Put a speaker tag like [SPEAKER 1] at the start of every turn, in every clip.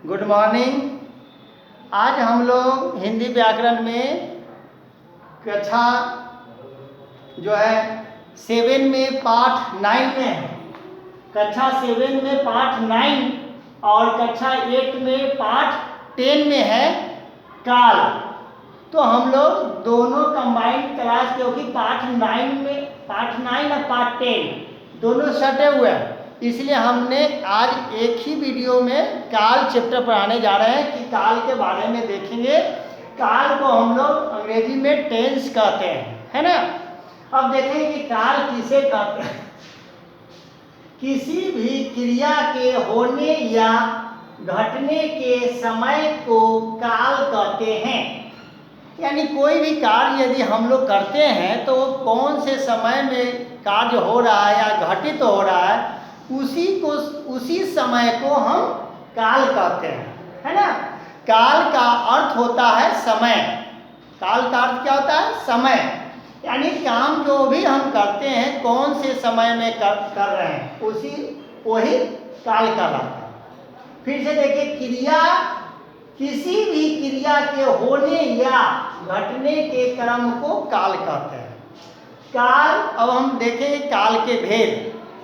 [SPEAKER 1] Good morning. आज हम लोग हिंदी व्याकरण में कक्षा जो है 7 में पाठ 9 में है। कक्षा 7 में पाठ 9 और कक्षा 8 में पाठ 10 में है काल। तो हम लोग दोनों कंबाइंड क्लास, क्योंकि पाठ 9 और पाठ 10 दोनों सटे हुए हैं, इसलिए हमने आज एक ही वीडियो में काल चैप्टर पढ़ाने जा रहे हैं कि काल के बारे में देखेंगे। काल को हम लोग अंग्रेजी में टेंस कहते हैं, है ना। अब देखें कि काल किसे कहते हैं। किसी भी क्रिया के होने या घटने के समय को काल कहते हैं। यानी कोई भी कार्य यदि हम लोग करते हैं तो कौन से समय में कार्य हो रहा है या घटित हो रहा है, उसी समय को हम काल कहते हैं, है ना। काल का अर्थ होता है समय। काल का अर्थ क्या होता है? समय। यानी काम जो भी हम करते हैं कौन से समय में कर रहे हैं, वही काल कहलाता है। फिर से देखिए, क्रिया, किसी भी क्रिया के होने या घटने के क्रम को काल कहते हैं। काल, अब हम देखें काल के भेद।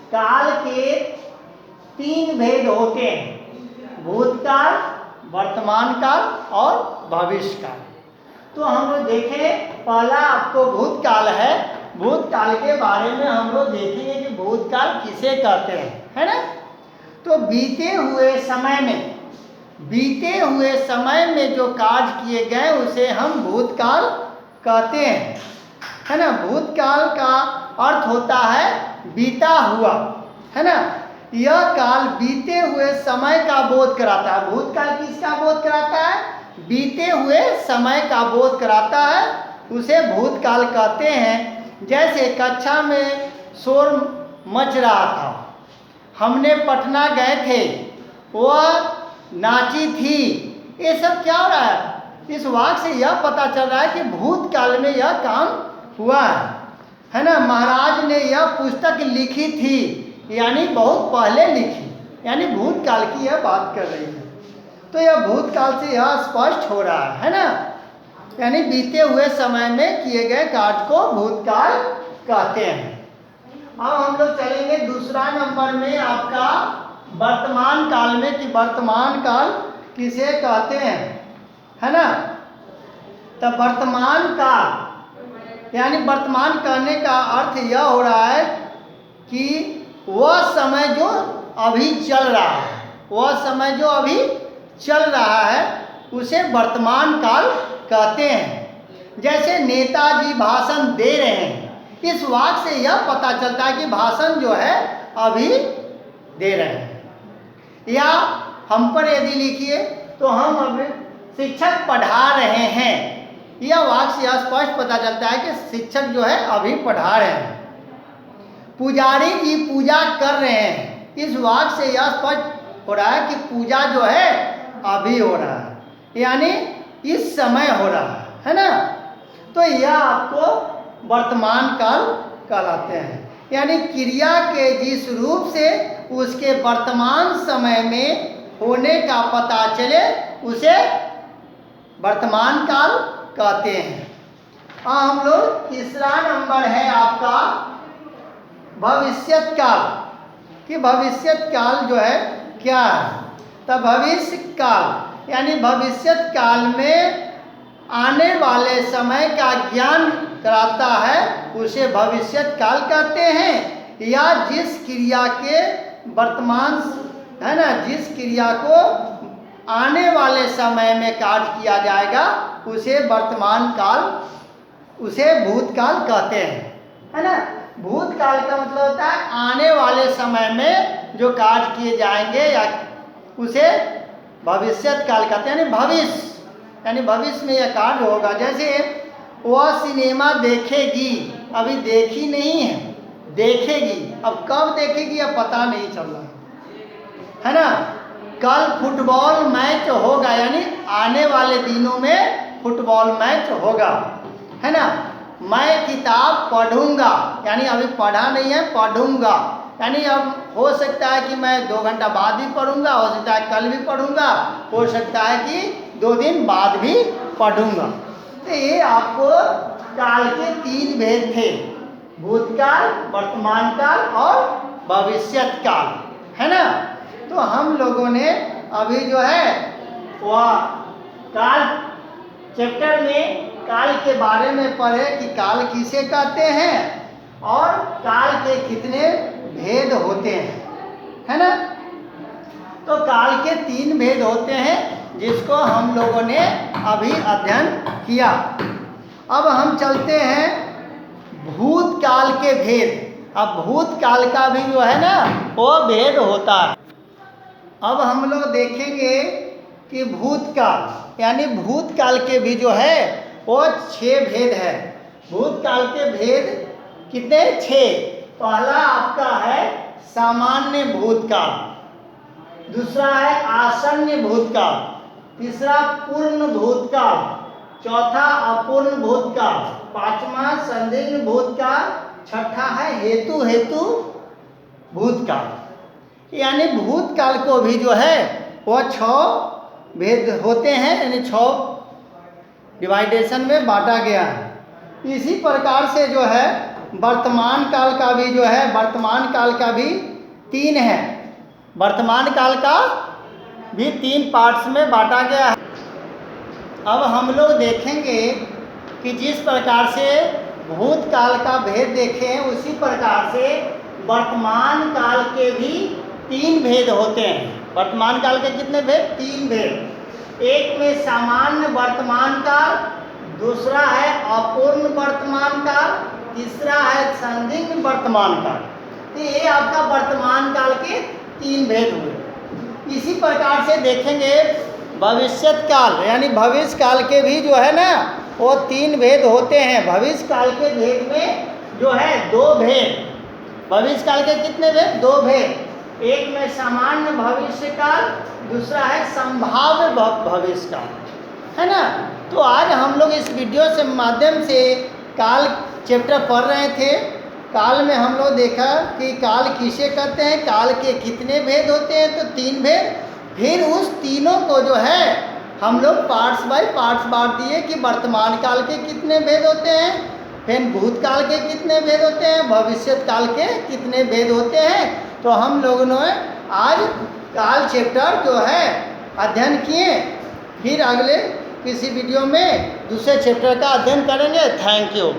[SPEAKER 1] काल के 3 भेद होते हैं: भूतकाल, वर्तमान काल और भविष्य काल। तो हम लोग देखें, पहला आपको भूतकाल है। भूतकाल के बारे में हम लोग देखेंगे कि भूतकाल किसे कहते हैं, है ना। तो बीते हुए समय में जो कार्य किए गए उसे हम भूतकाल कहते हैं, है ना। भूतकाल का अर्थ होता है बीता हुआ, है ना। यह काल बीते हुए समय का बोध कराता है। भूतकाल किसका बोध कराता है? बीते हुए समय का बोध कराता है, उसे भूतकाल कहते हैं। जैसे कक्षा में शोर मच रहा था, हमने पटना गए थे, वह नाची थी। ये सब क्या हो रहा है? इस वाक्य से यह पता चल रहा है कि भूतकाल में यह काम हुआ है ना। महाराज ने यह पुस्तक लिखी थी, यानी बहुत पहले लिखी, यानी भूतकाल की यह बात कर रही है। तो यह भूतकाल से यह स्पष्ट हो रहा है ना। यानी बीते हुए समय में किए गए कार्य को भूतकाल कहते हैं। अब हम लोग चलेंगे दूसरा नंबर में आपका वर्तमान काल में, कि वर्तमान काल किसे कहते हैं, है ना। तो वर्तमान काल यानी वर्तमान कहने का अर्थ यह हो रहा है कि वह समय जो अभी चल रहा है, उसे वर्तमान काल कहते हैं। जैसे नेताजी भाषण दे रहे हैं, इस वाक्य से यह पता चलता है कि भाषण जो है अभी दे रहे हैं। या हम पर यदि लिखिए तो हम अभी शिक्षक पढ़ा रहे हैं, यह वाक्य से स्पष्ट पता चलता है कि शिक्षक जो है अभी पढ़ा रहे हैं। पुजारी जी पूजा कर रहे हैं, इस वाक्य से यह स्पष्ट हो रहा है कि पूजा जो है अभी हो रहा है, यानी इस समय हो रहा है ना। तो यह आपको वर्तमान काल कहलाते हैं। यानी क्रिया के जिस रूप से उसके वर्तमान समय में होने का पता चले उसे वर्तमान काल कहते हैं। हम लोग तीसरा नंबर है आपका भविष्यत काल, कि भविष्यत काल जो है क्या है। तो भविष्य काल यानी भविष्यत काल में आने वाले समय का ज्ञान कराता है, उसे भविष्यत काल कहते हैं। या जिस क्रिया के वर्तमान, है ना, जिस क्रिया को आने वाले समय में कार्य किया जाएगा उसे वर्तमान काल, उसे भूतकाल कहते हैं, है ना। भूतकाल का मतलब होता है आने वाले समय में जो कार्य किए जाएंगे, या उसे भविष्यत काल कहते हैं। यानी भविष्य में यह कार्य होगा। जैसे वह सिनेमा देखेगी, अभी देखी नहीं है, देखेगी, अब कब देखेगी अब पता नहीं चल रहा है ना। कल फुटबॉल मैच होगा, यानी आने वाले दिनों में फुटबॉल मैच होगा, है ना। मैं किताब पढ़ूंगा, यानी अभी पढ़ा नहीं है, पढ़ूंगा, यानी अब हो सकता है कि मैं 2 घंटा बाद भी पढ़ूंगा, हो सकता है कल भी पढ़ूंगा, हो सकता है कि 2 दिन बाद भी पढ़ूंगा। तो ये आपको काल के 3 भेद थे, भूतकाल, वर्तमान काल और भविष्यत काल, है ना। तो हम लोगों ने अभी जो है वह काल चैप्टर में काल के बारे में पढ़े कि काल किसे कहते हैं और काल के कितने भेद होते हैं, है ना। तो काल के 3 भेद होते हैं जिसको हम लोगों ने अभी अध्ययन किया। अब हम चलते हैं भूतकाल के भेद। अब भूतकाल का भी जो है ना वो भेद होता है। अब हम लोग देखेंगे कि भूतकाल यानी भूतकाल के भी जो है वो 6 भेद है। भूतकाल के भेद कितने? 6। पहला आपका है सामान्य भूतकाल, दूसरा है आसन्न भूतकाल, तीसरा पूर्ण भूतकाल, चौथा अपूर्ण भूतकाल, पांचवा संदिग्ध भूतकाल, छठा है हेतु भूतकाल। यानी भूतकाल को भी जो है वह 6 भेद होते हैं, यानी 6 डिवाइडेशन में बांटा गया है। इसी प्रकार से जो है वर्तमान काल का भी जो है, वर्तमान काल का भी 3 है। वर्तमान काल का भी 3 पार्ट्स में बांटा गया है। अब हम लोग देखेंगे कि जिस प्रकार से भूतकाल का भेद देखे हैं उसी प्रकार से वर्तमान काल के भी 3 भेद होते हैं। वर्तमान काल के कितने भेद? 3 भेद। एक में सामान्य वर्तमान काल, दूसरा है अपूर्ण वर्तमान काल, तीसरा है संदिग्ध वर्तमान काल। तो ये आपका वर्तमान काल के 3 भेद हुए। इसी प्रकार से देखेंगे भविष्यत काल यानी भविष्य काल के भी जो है ना वो 3 भेद होते हैं। भविष्य काल के भेद में जो है 2 भेद। भविष्य काल के कितने भेद? 2 भेद। एक में सामान्य भविष्य काल, दूसरा है संभाव्य भविष्य काल, है ना। तो आज हम लोग इस वीडियो से माध्यम से काल चैप्टर पढ़ रहे थे। काल में हम लोग देखा कि काल किसे कहते हैं, काल के कितने भेद होते हैं, तो 3 भेद। फिर उस तीनों को जो है हम लोग पार्ट्स बाय पार्ट्स बांट दिए कि वर्तमान काल के कितने भेद होते हैं, फिर भूतकाल के कितने भेद होते हैं, भविष्यत काल के कितने भेद होते हैं। तो हम लोगों ने आज काल चैप्टर जो है अध्ययन किए। फिर अगले किसी वीडियो में दूसरे चैप्टर का अध्ययन करेंगे। Thank you.